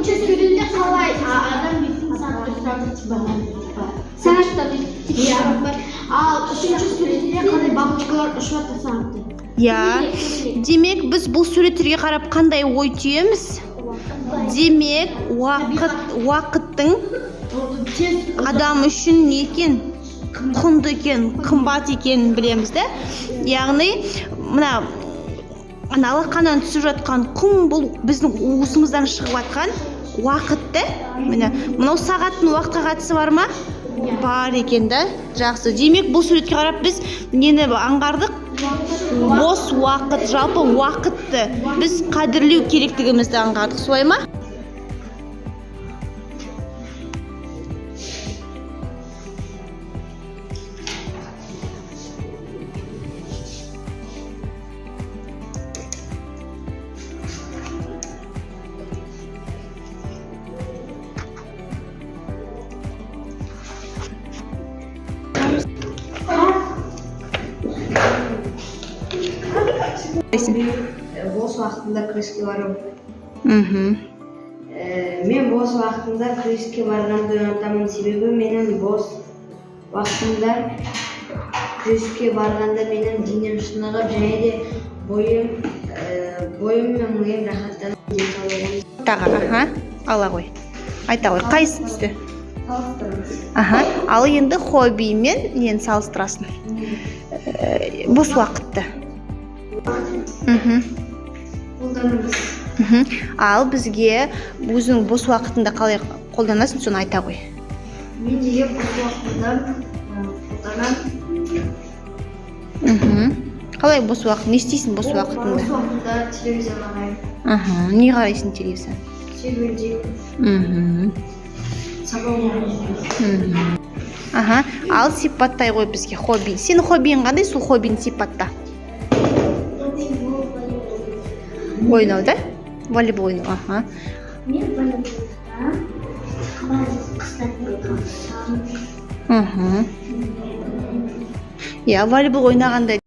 Üçüncü süründe kalay. Adam bizim Al üçüncü süründe kalay бабочкалар ұшып жатыр сағатты. Ya, demek biz bu suretтерге қарап қандай ой түйеміз? Demek уақыттың адам үшін не екен? Құнды екен, қымбат екенін білеміз де. Яғни, мына алақаннан түсіп жатқан құм бұл біздің уысымыздан шығып жатқан уақытты. Мынау сағаттың уақытқа қатысы бар ма? Бар екен да. Жақсы. Демек бұл суретке қарап біз нені аңғардық? Бос уақыт, жалпы уақытты біз қадірлеу керектігімізді аңғардық. Солай ма? Бос уақытында күреске барамын. Мен бос уақытында күреске барғанды ұнатамын, себебі менің бос уақытымда күреске барғанда менің денем шынығып, және де бойым мен миым рахаттанып, денсаулығым. Аха, ала ғой. Айта ғой, қайсы түсті? Салыстырамыз. Ал енді хоббимен нені салыстырасың? Бос уақытты. Қолданамыз. Ал бізге өзің бос уақытында қалай қолданасың, соны айта ғой. Мен неге бос уақытында қолданамын? Қалай бос уақыт? Не істейсің бос уақытында? Бос уақытында телевизор қараймын. Не қарайсың телевизор? Серуендеймін. Сабақ оқимын. Ал сипаттай ғой бізге хобби. Сенің хоббиің қандай? Сол хоббині сипатта. Ойнау да? Волейбол ойнау. Мен волейболда қыстатып Я волейбол ойнағанда